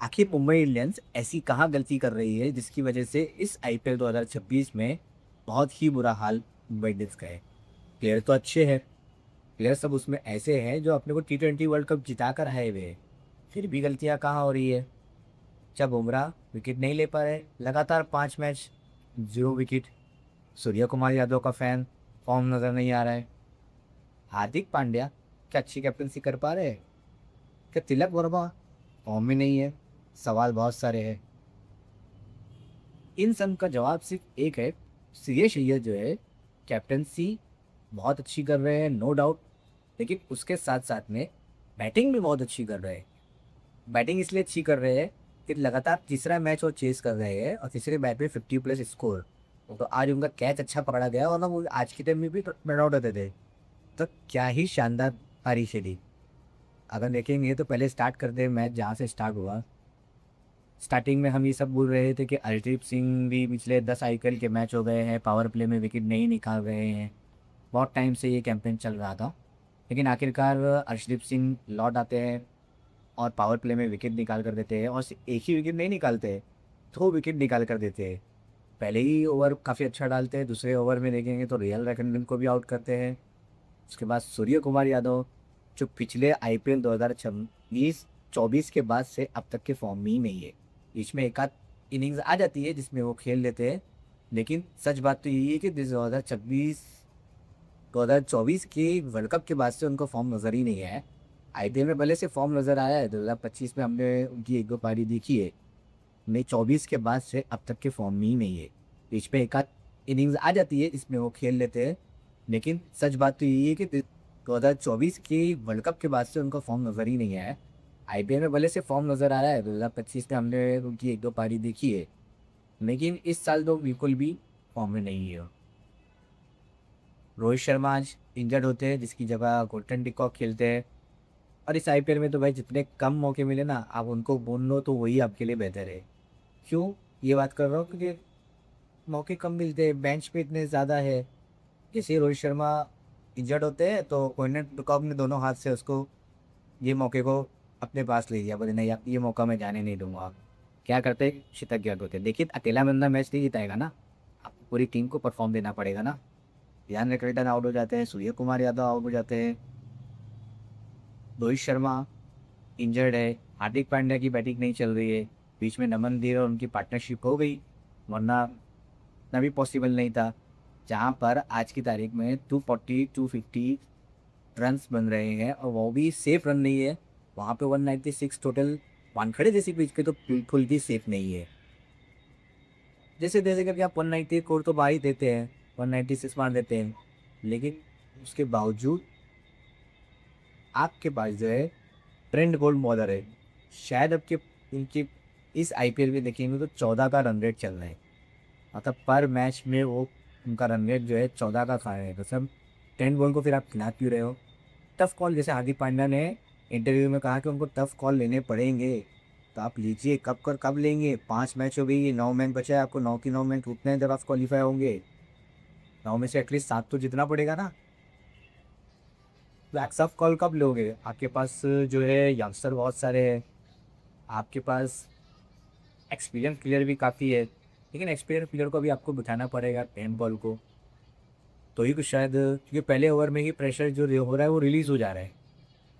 आखिर मुंबई इंडियंस ऐसी कहाँ गलती कर रही है जिसकी वजह से इस आईपीएल 2026 में बहुत ही बुरा हाल मुंबई इंडियंस का है। प्लेयर तो अच्छे हैं, प्लेयर सब उसमें ऐसे हैं जो अपने को T20 वर्ल्ड कप जिता कर आए हुए हैं, फिर भी गलतियाँ कहाँ हो रही है। जब बुमराह विकेट नहीं ले पा रहे, लगातार 5 मैच 0 विकेट। सूर्य कुमार यादव का फैन फॉर्म नजर नहीं आ रहा है। हार्दिक पांड्या क्या अच्छी कैप्टनसी कर पा रहे हैं? क्या तिलक वर्मा फॉर्म में नहीं है? सवाल बहुत सारे हैं। इन सब का जवाब सिर्फ एक है। श्रेयस अय्यर जो है कैप्टनसी बहुत अच्छी कर रहे हैं, नो डाउट। लेकिन उसके साथ साथ में बैटिंग भी बहुत अच्छी कर रहे हैं। बैटिंग इसलिए अच्छी कर रहे हैं कि लगातार तीसरा मैच और चेस कर रहे हैं और तीसरे मैच में 50+ स्कोर। तो आज उनका कैच अच्छा पकड़ा गया और ना वो आज के टाइम में भी रन आउट होते थे। तो क्या ही शानदार पारी खेली। अगर देखेंगे तो पहले स्टार्ट करते मैच जहाँ से स्टार्ट हुआ। स्टार्टिंग में हम ये सब बोल रहे थे कि अर्शदीप सिंह भी पिछले 10 आईपीएल के मैच हो गए हैं, पावर प्ले में विकेट नहीं निकाल रहे हैं। बहुत टाइम से ये कैंपेन चल रहा था, लेकिन आखिरकार अर्शदीप सिंह लौट आते हैं और पावर प्ले में विकेट निकाल कर देते हैं। और सिर्फ एक ही विकेट नहीं निकालते, 2 विकेट निकाल कर देते हैं। पहले ही ओवर काफ़ी अच्छा डालते हैं, दूसरे ओवर में देखेंगे तो रियल रैकनन को भी आउट करते हैं। उसके बाद सूर्य कुमार यादव जो पिछले आईपीएल 2026-24 के बाद से अब तक के फॉर्म में ही नहीं है। बीच में एक आध इनिंग्स आ जाती है जिसमें वो खेल लेते हैं, लेकिन सच बात तो यही है कि 2024 के वर्ल्ड कप के बाद से उनको फॉर्म नज़र ही नहीं आया है। आईपीएल में भले से फॉर्म नज़र आया है, 2025 में हमने उनकी एक दो पारी देखी है। नहीं, 24 के बाद से अब तक के फॉर्म में ही नहीं है। बीच में एक आध इनिंग्स आ जाती है जिसमें वो खेल लेते हैं, लेकिन सच बात तो यही है कि 2024 के वर्ल्ड कप के बाद से उनका फॉर्म नज़र ही नहीं आया है। आईपीएल में भले से फॉर्म नज़र आ रहा है, 2025 में हमने उनकी एक दो पारी देखी है, लेकिन इस साल तो बिल्कुल भी फॉर्म में नहीं है। रोहित शर्मा आज इंजर्ड होते हैं जिसकी जगह गोल्डन डिकॉक खेलते हैं। और इस आईपीएल में तो भाई जितने कम मौके मिले ना, आप उनको बोल लो तो वही आपके लिए बेहतर है। क्यों ये बात कर रहा हूँ? क्योंकि मौके कम मिलते हैं, बेंच पे इतने ज़्यादा है। जैसे ही रोहित शर्मा इंजर्ड होते हैं तो क्विंटन डिकॉक ने दोनों हाथ से उसको ये मौके को अपने पास ले लिया। बोले नहीं, आप ये मौका मैं जाने नहीं दूंगा। क्या करते, शितक होते। देखिए, अकेला बंदा मैच नहीं जिताएगा ना, आपको पूरी टीम को परफॉर्म देना पड़ेगा ना। ध्यान रखिए, आउट हो जाते हैं, सूर्य कुमार यादव आउट हो जाते हैं, रोहित शर्मा इंजर्ड है, हार्दिक पांड्या की बैटिंग नहीं चल रही है, बीच में नमन धीर और उनकी पार्टनरशिप हो गई, वरना ना भी पॉसिबल नहीं था। जहाँ पर आज की तारीख में 240 250 रन्स बन रहे हैं और वो भी सेफ रन नहीं है। वहाँ पे 196 टोटल। वानखेड़े जैसी पिच पे तो बिल्कुल भी सेफ नहीं है। जैसे जैसे करके आप 190 स्कोर तो मार ही देते हैं, 196 मार देते हैं, लेकिन उसके बावजूद आपके पास जो है ट्रेंड बोल्ट बॉलर है। शायद अब के इनकी इस आईपीएल में देखेंगे तो 14 का रन रेट चल रहा है। मतलब पर मैच में वो उनका रन रेट जो है 14 का खा रहे हैं। तो सब ट्रेंड बोल्ट को फिर आप खिला क्यों रहे हो? टफ कॉल, जैसे हार्दिक पांड्या ने इंटरव्यू में कहा कि उनको टफ कॉल लेने पड़ेंगे, तो आप लीजिए। कब कर कब लेंगे? 5 मैच हो गई, 9 मैच बचा है, आपको 9 की 9 मैच उतने हैं जब आप क्वालिफाई होंगे। 9 में से एटलीस्ट 7 तो जितना पड़ेगा ना। तो एक्सेप्ट कॉल कब लोगे? आपके पास जो है यंगस्टर बहुत सारे हैं, आपके पास एक्सपीरियंस प्लेयर भी काफ़ी है, लेकिन एक्सपीरियंस प्लेयर को भी आपको बिठाना पड़ेगा टेन बॉल को। तो ही कुछ शायद, क्योंकि पहले ओवर में ही प्रेशर जो हो रहा है वो रिलीज़ हो जा रहा है।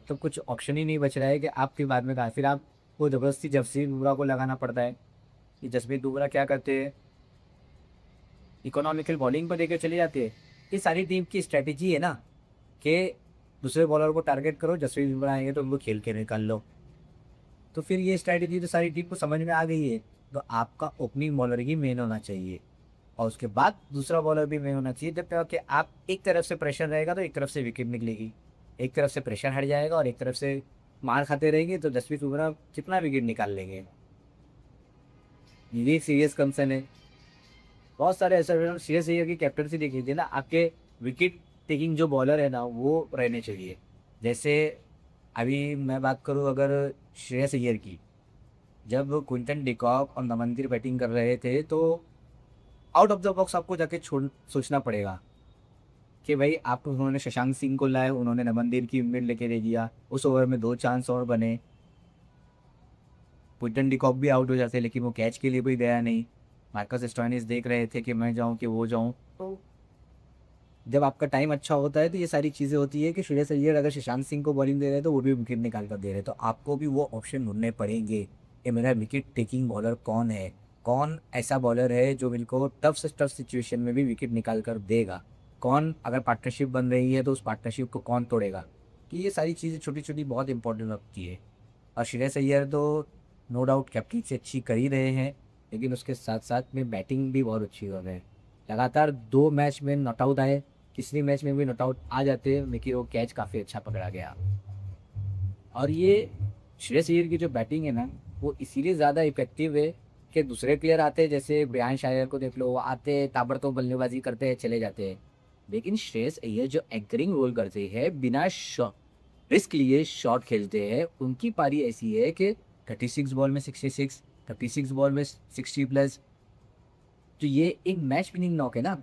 तो कुछ ऑप्शन ही नहीं बच रहा है कि आपके बाद में कहा फिर आपको ज़बरदस्ती जसप्रीत बुमराह को लगाना पड़ता है। कि जसप्रीत बुमराह क्या करते हैं, इकोनॉमिकल बॉलिंग पर लेकर चले जाते हैं। ये सारी टीम की स्ट्रेटेजी है ना, कि दूसरे बॉलर को टारगेट करो, जसप्रीत बुमराह आएंगे तो उनको खेल के निकाल लो। तो फिर ये स्ट्रेटेजी तो सारी टीम को समझ में आ गई है। तो आपका ओपनिंग बॉलर ही मेन होना चाहिए, और उसके बाद दूसरा बॉलर भी मेन होना चाहिए। जब तक कि आप एक तरफ से प्रेशर रहेगा तो एक तरफ से विकेट निकलेगी, एक तरफ से प्रेशर हट जाएगा और एक तरफ से मार खाते रहेंगे तो जसप्रीत बुमराह कितना विकेट निकाल लेंगे। ये सीरियस कंसर्न है। बहुत सारे ऐसे सीरियस है कि कैप्टनसी देखी थी ना, आपके विकेट टेकिंग जो बॉलर है ना वो रहने चाहिए। जैसे अभी मैं बात करूँ अगर श्रेयस अय्यर की, जब क्विंटन डिकॉक और नमनदीप बैटिंग कर रहे थे तो आउट ऑफ द बॉक्स आपको जाके छोड़ सोचना पड़ेगा कि भाई आप, उन्होंने शशांक सिंह को लाए, उन्होंने नमनदीप की विकेट लेके दे दिया, उस ओवर में 2 चांस और बने। क्विंटन डिकॉक भी आउट हो जाते, लेकिन वो कैच के लिए भी गया नहीं। मार्कस स्टोइनिस देख रहे थे कि मैं जाऊँ कि वो जाऊँ। तो जब आपका टाइम अच्छा होता है तो ये सारी चीज़ें होती है कि श्रेयस अय्यर अगर सुशांत सिंह को बॉलिंग दे रहे हैं तो वो भी विकेट निकाल कर दे रहे हैं, तो आपको भी वो ऑप्शन ढूंढने पड़ेंगे कि मेरा विकेट टेकिंग बॉलर कौन है, कौन ऐसा बॉलर है जो मेरे को टफ से टफ सिचुएशन में भी विकेट निकाल कर देगा, कौन अगर पार्टनरशिप बन रही है तो उस पार्टनरशिप को कौन तोड़ेगा। कि ये सारी चीज़ें छोटी छोटी बहुत इंपॉर्टेंट होती है। और श्रेयस अय्यर तो नो डाउट कैप्टनसी अच्छी कर ही रहे हैं, लेकिन उसके साथ साथ में बैटिंग भी बहुत अच्छी कर रहे हैं। लगातार 2 मैच में नॉट आउट आए, तीसरी मैच में भी नॉट आउट आ जाते, लेकिन वो कैच काफ़ी अच्छा पकड़ा गया। और ये श्रेयस अय्यर की जो बैटिंग है ना, वो इसीलिए ज़्यादा इफेक्टिव है कि दूसरे प्लेयर आते हैं, जैसे ब्रियान शायर को देख लो, वो आते हैं ताबड़तोड़ बल्लेबाजी करते हैं चले जाते हैं। लेकिन श्रेयस अय्यर जो एंकरिंग रोल करते हैं, बिना रिस्क लिए शॉट खेलते हैं, उनकी पारी ऐसी है कि 36 बॉल में 66, 36 बॉल में 60 प्लस। तो ये एक मैच विनिंग नॉक है ना,